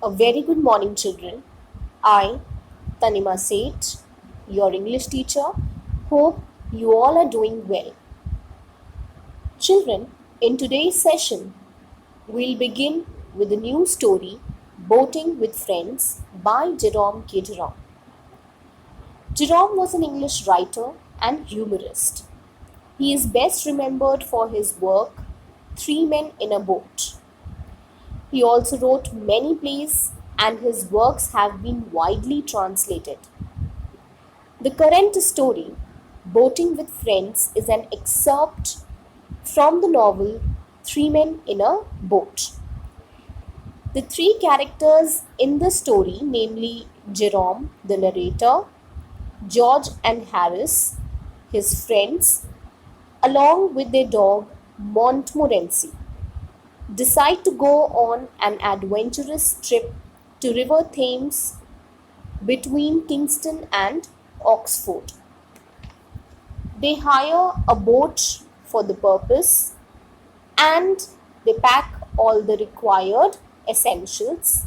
A very good morning, children. I, Tanima Seth, your English teacher, hope you all are doing well. Children, in today's session, we'll begin with a new story, Boating with Friends by Jerome K. Jerome. Jerome was an English writer and humorist. He is best remembered for his work, Three Men in a Boat. He also wrote many plays, and his works have been widely translated. The current story, Boating with Friends, is an excerpt from the novel Three Men in a Boat. The three characters in the story, namely Jerome, the narrator, George and Harris, his friends, along with their dog Montmorency, decide to go on an adventurous trip to River Thames between Kingston and Oxford. They hire a boat for the purpose and they pack all the required essentials,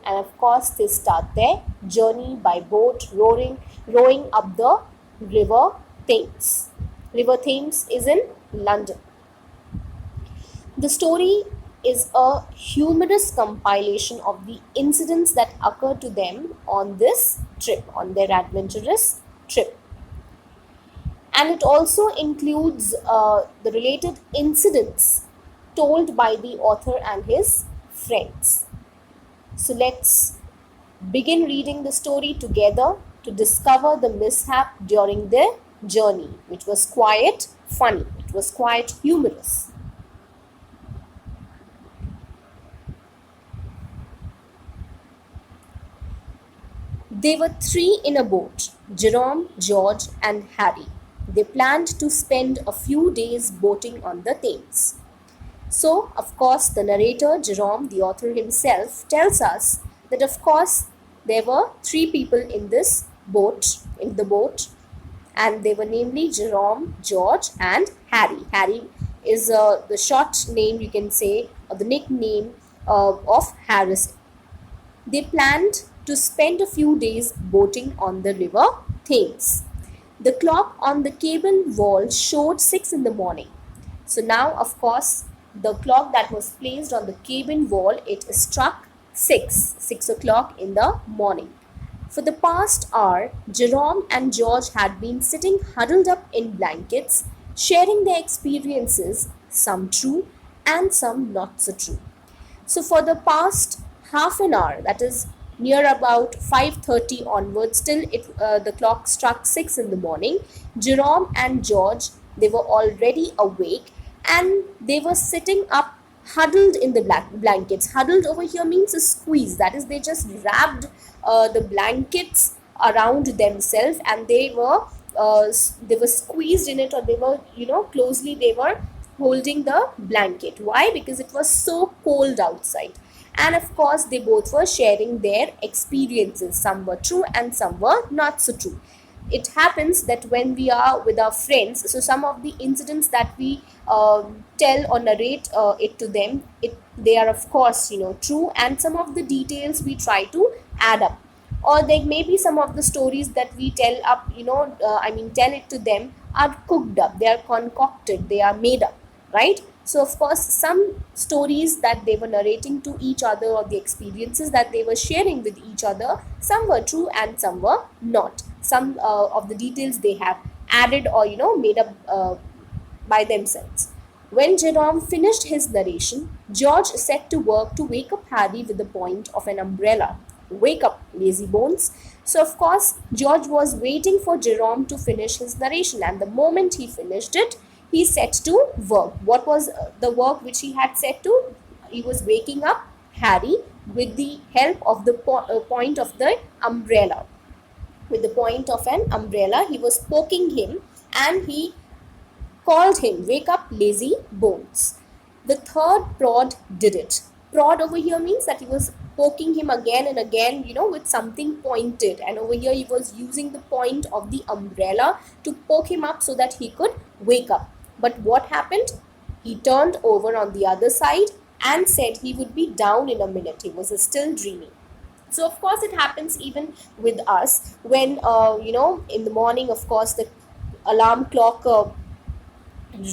and of course they start their journey by boat rowing up the River Thames. River Thames is in London. The story is a humorous compilation of the incidents that occur to them on this trip, on their adventurous trip. And it also includes the related incidents told by the author and his friends. So let's begin reading the story together to discover the mishap during their journey, which was quite funny, it was quite humorous. They were three in a boat, Jerome, George, and Harry. They planned to spend a few days boating on the Thames. So, of course, the narrator, Jerome, the author himself, tells us that, of course, there were three people in the boat, and they were namely Jerome, George, and Harry. Harry is the short name, you can say, or the nickname of Harrison. They planned to spend a few days boating on the River Thames. The clock on the cabin wall showed 6 in the morning. So now, of course, the clock that was placed on the cabin wall, it struck 6 o'clock in the morning. For the past hour, Jerome and George had been sitting huddled up in blankets, sharing their experiences, some true and some not so true. So for the past half an hour, that is near about 5:30 onwards, till the clock struck 6 in the morning, Jerome and George, they were already awake and they were sitting up huddled in the blankets. Huddled over here means a squeeze, that is they just wrapped the blankets around themselves and they were squeezed in it, or they were closely they were holding the blanket. Why? Because it was so cold outside. And of course they both were sharing their experiences. Some were true and some were not so true. It happens that when we are with our friends, so some of the incidents that we tell or narrate it to them, they are of course true, and some of the details we try to add up, or there may be some of the stories that we tell up tell it to them are cooked up, they are concocted, they are made up, right? So of course some stories that they were narrating to each other, or the experiences that they were sharing with each other, some were true and some were not. Some of the details they have added or made up by themselves. When Jerome finished his narration, George set to work to wake up Harry with the point of an umbrella. Wake up, lazy bones. So of course George was waiting for Jerome to finish his narration, and the moment he finished it, he set to work. What was the work which he had set to? He was waking up Harry with the help of the point of the umbrella. With the point of an umbrella, he was poking him and he called him, wake up, lazy bones. The third prod did it. Prod over here means that he was poking him again and again, with something pointed. And over here he was using the point of the umbrella to poke him up so that he could wake up. But what happened? He turned over on the other side and said he would be down in a minute. He was still dreaming. So of course it happens even with us when in the morning, of course, the alarm clock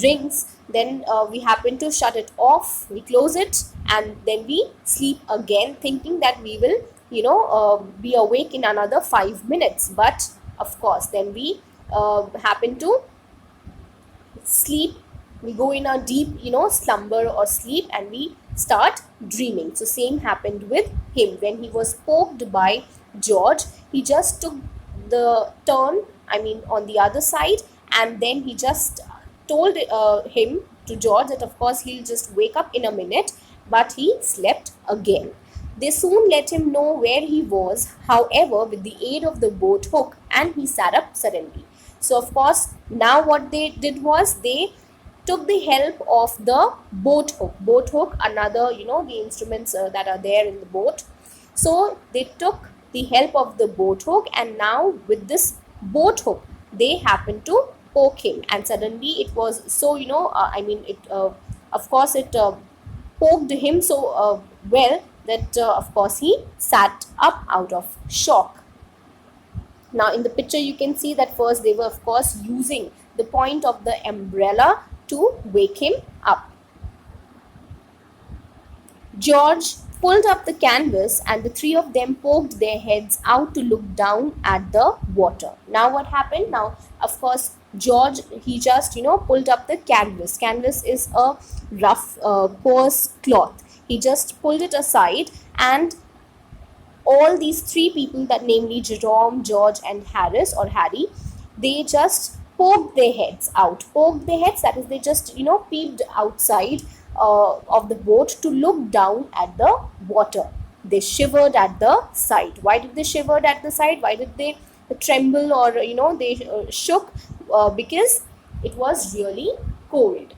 rings, then we happen to shut it off, we close it, and then we sleep again thinking that we will be awake in another 5 minutes. But of course then we happen to sleep, we go in a deep slumber or sleep, and we start dreaming. So same happened with him. When he was poked by George, he just took the turn, I mean on the other side, and then he just told him to George that of course he'll just wake up in a minute, but he slept again. They soon let him know where he was, however, with the aid of the boat hook, and he sat up suddenly. So of course now what they did was they took the help of the boat hook. Boat hook, another the instruments that are there in the boat. So they took the help of the boat hook, and now with this boat hook they happened to poke him, and suddenly it was so it of course it poked him so well that of course he sat up out of shock. Now in the picture you can see that first they were of course using the point of the umbrella to wake him up. George pulled up the canvas, and the three of them poked their heads out to look down at the water. Now what happened? Now of course George, he just pulled up the canvas. Canvas is a rough coarse cloth. He just pulled it aside, and all these three people, that namely Jerome, George and Harry, they just poked their heads out. Poked their heads, that is, they just peeped outside of the boat to look down at the water. They shivered at the sight. Why did they shiver at the sight? Why did they tremble, or they shook? Because it was really cold.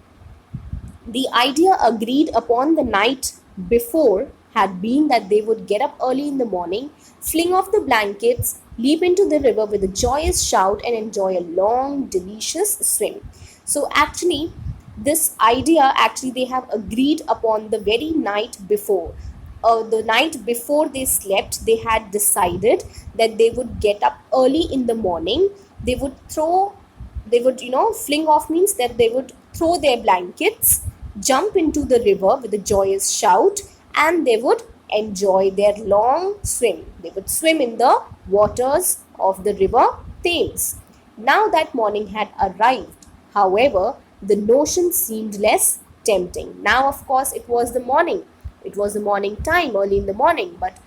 The idea agreed upon the night before had been that they would get up early in the morning, fling off the blankets, leap into the river with a joyous shout, and enjoy a long, delicious swim. So actually, this idea they have agreed upon the very night before. The night before they slept, they had decided that they would get up early in the morning. They would fling off means that they would throw their blankets, jump into the river with a joyous shout, and they would enjoy their long swim. They would swim in the waters of the river Thames. Now that morning had arrived. However, the notion seemed less tempting. Now, of course, it was the morning. It was the morning time, early in the morning. But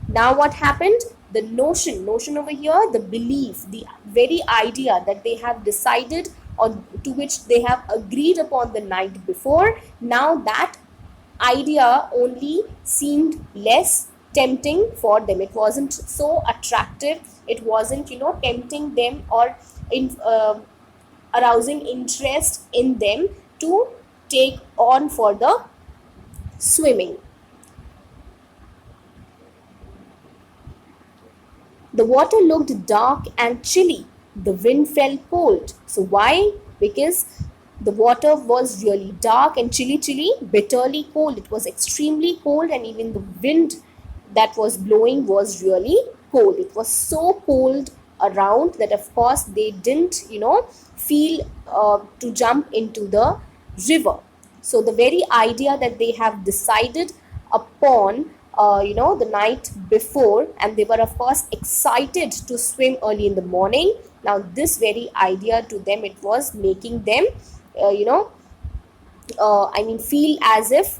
now what happened? The notion over here, the belief, the very idea that they have decided, or to which they have agreed upon the night before, now that idea only seemed less tempting for them. It wasn't so attractive. It wasn't tempting them, or arousing interest in them to take on for the swimming. The water looked dark and chilly. The wind felt cold. So why? Because the water was really dark and chilly, bitterly cold. It was extremely cold, and even the wind that was blowing was really cold. It was so cold around that of course they didn't feel to jump into the river. So the very idea that they have decided upon the night before, and they were of course excited to swim early in the morning. Now this very idea to them, it was making them feel as if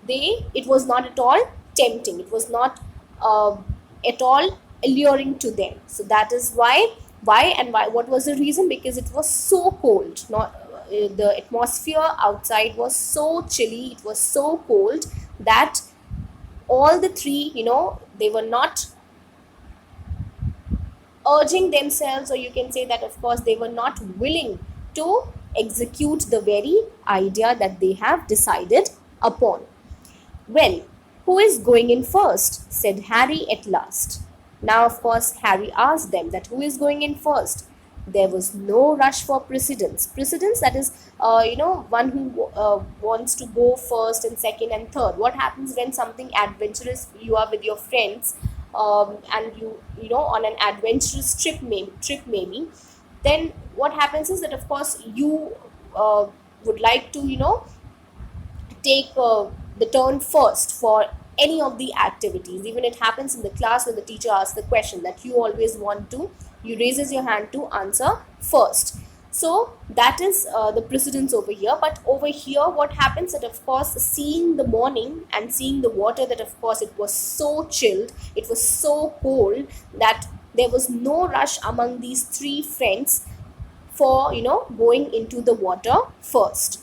it was not at all tempting. It was not at all alluring to them. So that is why what was the reason? Because it was so cold. The atmosphere outside was so chilly, it was so cold, that all the three they were not urging themselves, or you can say that of course they were not willing to execute the very idea that they have decided upon. Well, who is going in first? Said Harry at last. Now of course Harry asked them that who is going in first. There was no rush for precedence. Precedence, that is, one who wants to go first and second and third. What happens when something adventurous, you are with your friends, and on an adventurous trip maybe, then what happens is that of course you would like to take the turn first for any of the activities. Even it happens in the class when the teacher asks the question, that you always want to, you raises your hand to answer first. So that is the precedence over here. But over here what happens, that of course seeing the morning and seeing the water, that of course it was so chilled, it was so cold, that there was no rush among these three friends for going into the water first.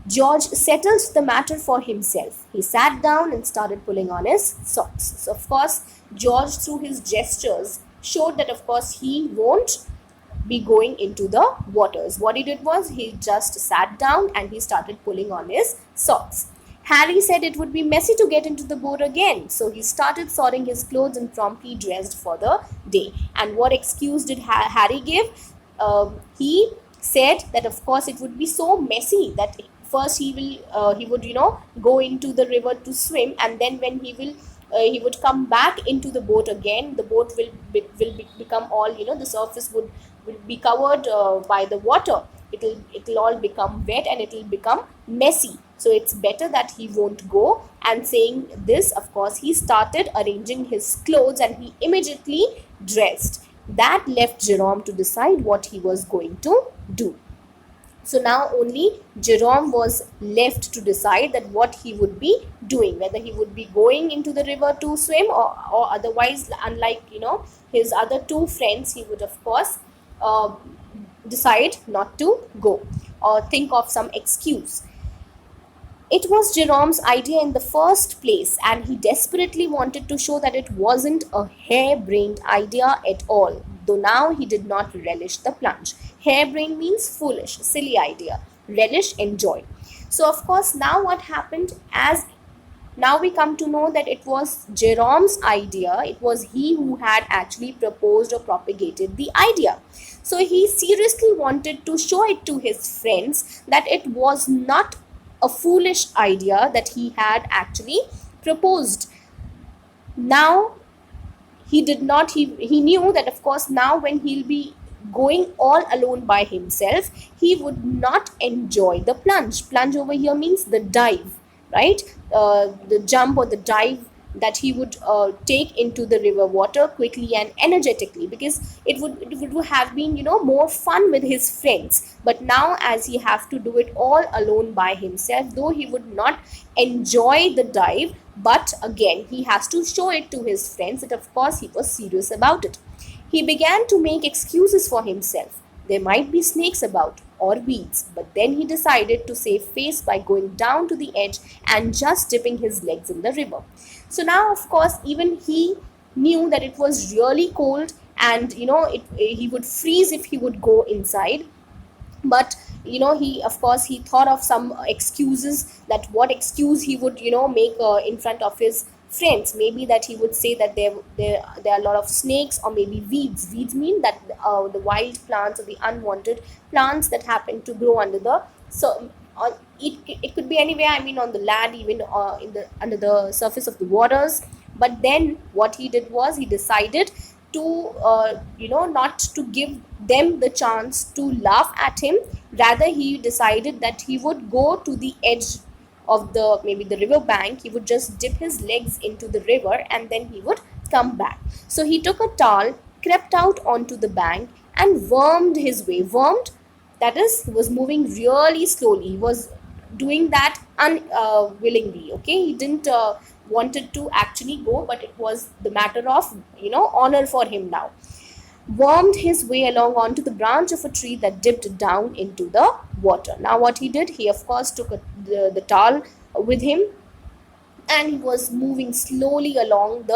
George settled the matter for himself. He sat down and started pulling on his socks. So, of course, George, through his gestures, showed that, of course, he won't be going into the waters. What he did was he just sat down and he started pulling on his socks. Harry said it would be messy to get into the boat again, so he started sorting his clothes and promptly dressed for the day. And what excuse did Harry give? He said that of course it would be so messy that first he would go into the river to swim, and then when he would come back into the boat again, the boat become all, the surface will be covered by the water. It'll all become wet and it'll become messy, so it's better that he won't go. And saying this, of course, he started arranging his clothes and he immediately dressed. That left Jerome to decide what he was going to do. So now only Jerome was left to decide that what he would be doing, whether he would be going into the river to swim, or otherwise, unlike his other two friends, he would of course decide not to go or think of some excuse. It was Jerome's idea in the first place, and he desperately wanted to show that it wasn't a harebrained idea at all, though now he did not relish the plunge. Harebrained means foolish, silly idea. Relish, enjoy. So, of course, now what happened, as now we come to know that it was Jerome's idea, it was he who had actually proposed or propagated the idea. So, he seriously wanted to show it to his friends that it was not a foolish idea that he had actually proposed. Now he knew that of course now when he'll be going all alone by himself, he would not enjoy the plunge over here means the dive, right? The jump or the dive that he would take into the river water quickly and energetically, because it would have been more fun with his friends. But now as he have to do it all alone by himself, though he would not enjoy the dive, but again he has to show it to his friends that of course he was serious about it. He began to make excuses for himself. There might be snakes about or weeds, but then he decided to save face by going down to the edge and just dipping his legs in the river. So now, of course, even he knew that it was really cold, and he would freeze if he would go inside. But he thought of some excuses, that what excuse he would make in front of his friends. Maybe that he would say that there are a lot of snakes, or maybe weeds mean that the wild plants or the unwanted plants that happen to grow under the, so it could be anywhere, I mean on the land, even in the under the surface of the waters. But then what he did was he decided to not to give them the chance to laugh at him. Rather, he decided that he would go to the edge of the, maybe the river bank. He would just dip his legs into the river and then he would come back. So he took a towel, crept out onto the bank and wormed his way. Wormed, that is, he was moving really slowly. He was doing that unwillingly. Okay, he didn't wanted to actually go, but it was the matter of honor for him now. Wormed his way along onto the branch of a tree that dipped down into the water. Now what he did, he of course took the towel with him, and he was moving slowly along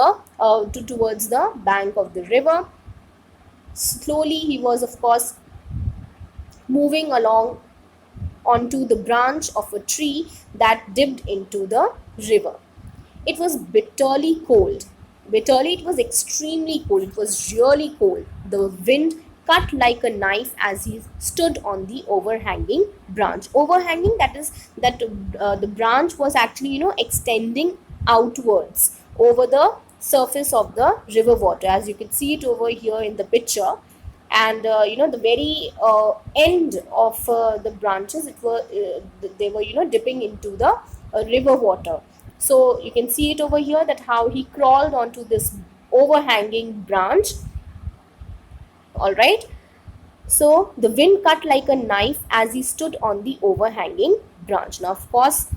towards the bank of the river. Slowly he was of course moving along onto the branch of a tree that dipped into the river. It was bitterly cold. Bitterly, it was extremely cold. It was really cold. The wind cut like a knife as he stood on the overhanging branch. Overhanging, that is that the branch was actually, extending outwards over the surface of the river water, as you can see it over here in the picture. And the very end of the branches, they were, dipping into the river water. So you can see it over here, that how he crawled onto this overhanging branch. All right. So the wind cut like a knife as he stood on the overhanging branch. Now, of course,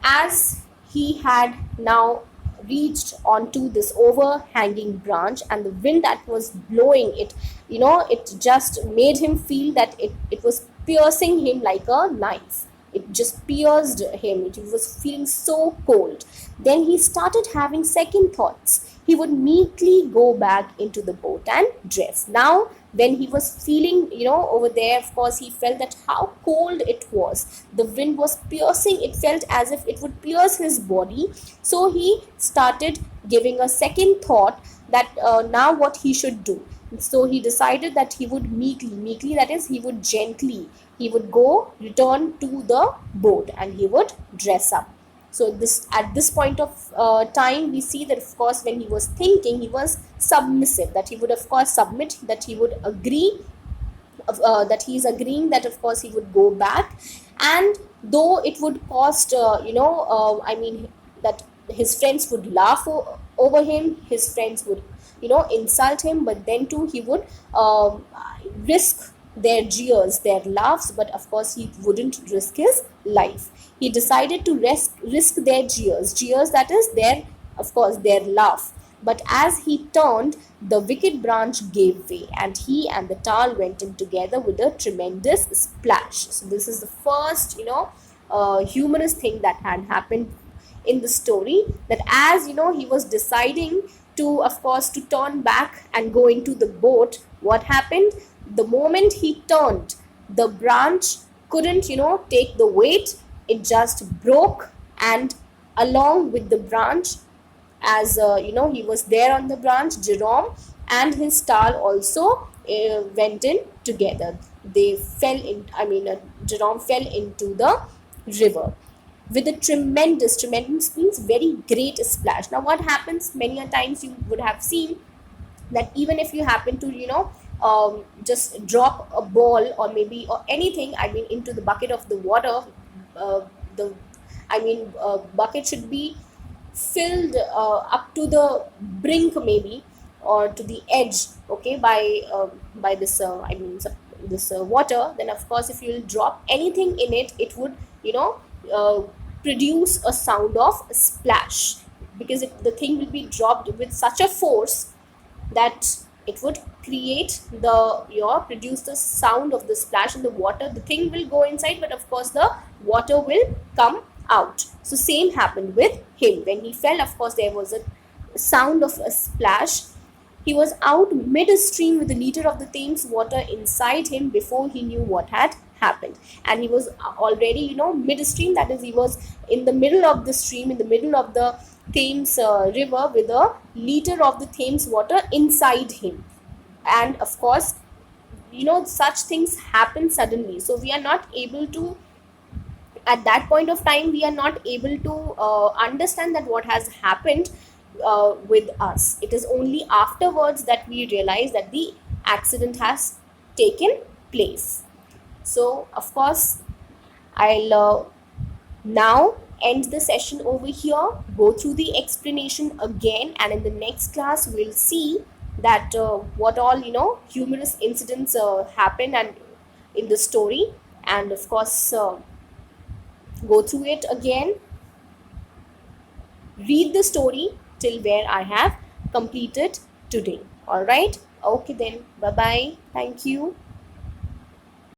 as he had now reached onto this overhanging branch, and the wind that was blowing it, it just made him feel that it was piercing him like a knife. It just pierced him. It was feeling so cold. Then he started having second thoughts. He would meekly go back into the boat and dress. Now, when he was feeling, over there, of course, he felt that how cold it was. The wind was piercing. It felt as if it would pierce his body. So he started giving a second thought that now what he should do. So he decided that he would meekly, that is, he would gently, he would go return to the boat and he would dress up. So this, at this point of time, we see that, of course, when he was thinking, he was submissive, that he would, of course, submit, that he would agree, that he is agreeing that, of course, he would go back. And though it would cost, that his friends would laugh over him, his friends would, insult him, but then too he would risk their jeers, their laughs, but of course he wouldn't risk his life. He decided to risk their jeers, that is their, of course, their laugh. But as he turned, the wicked branch gave way, and he and the towel went in together with a tremendous splash. So this is the first, humorous thing that had happened in the story, that as he was deciding to, of course, to turn back and go into the boat, what happened? The moment he turned, the branch couldn't, take the weight. It just broke, and along with the branch, as he was there on the branch, Jerome and his towel also went in together. They fell in, Jerome fell into the river with a tremendous means very great splash. Now what happens, many a times you would have seen that even if you happen to, just drop a ball or maybe or anything, into the bucket of the water, the bucket should be filled up to the brink, maybe, or to the edge, okay, by this this water. Then of course, if you will drop anything in it, it would, uh, produce a sound of splash, because the thing will be dropped with such a force that it would create produce the sound of the splash in the water. The thing will go inside, but of course the water will come out. So same happened with him. When he fell, of course, there was a sound of a splash. He was out mid-stream with a liter of the Thames water inside him before he knew what had happened. And he was already, mid-stream, that is, he was in the middle of the stream, in the middle of the Thames river, with a liter of the Thames water inside him. And of course, such things happen suddenly. So we are not able to, at that point of time, we are not able to understand that what has happened with us. It is only afterwards that we realize that the accident has taken place. So of course, I'll now end the session over here, go through the explanation again, and in the next class we'll see that what all humorous incidents happen and in the story, and of course go through it again, read the story till where I have completed today. All right, okay then, bye bye, thank you.